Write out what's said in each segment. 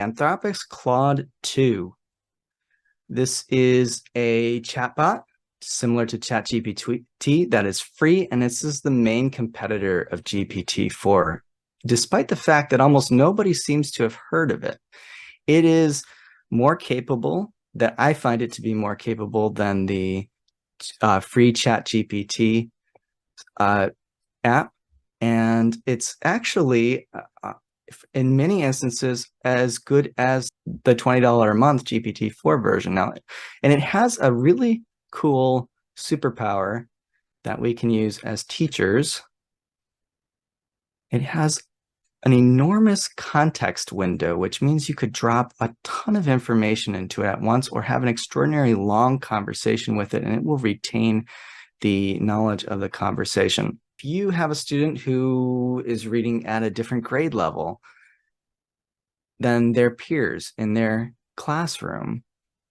Anthropic's Claude-2. This is a chatbot similar to ChatGPT that is free, and this is the main competitor of GPT-4, despite the fact that almost nobody seems to have heard of it. It is more capable, that I find it to be more capable than the free ChatGPT app, and it's actually in many instances as good as the $20 a month GPT-4 version now. And it has a really cool superpower that we can use as teachers. It has an enormous context window, which means you could drop a ton of information into it at once or have an extraordinarily long conversation with it, and it will retain the knowledge of the conversation. If you have a student who is reading at a different grade level than their peers in their classroom,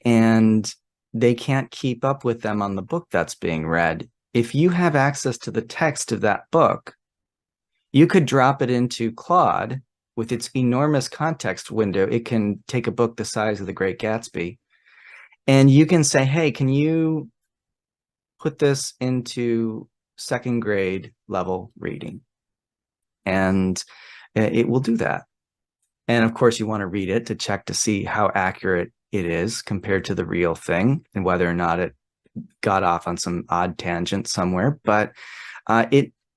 and they can't keep up with them on the book that's being read, if you have access to the text of that book, you could drop it into Claude with its enormous context window. It can take a book the size of The Great Gatsby, and you can say, hey, can you put this into second grade level reading? And it will do that. And of course, you want to read it to check to see how accurate it is compared to the real thing and whether or not it got off on some odd tangent somewhere. But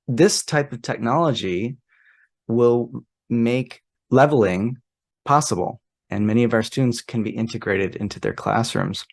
this type of technology will make leveling possible, and many of our students can be integrated into their classrooms.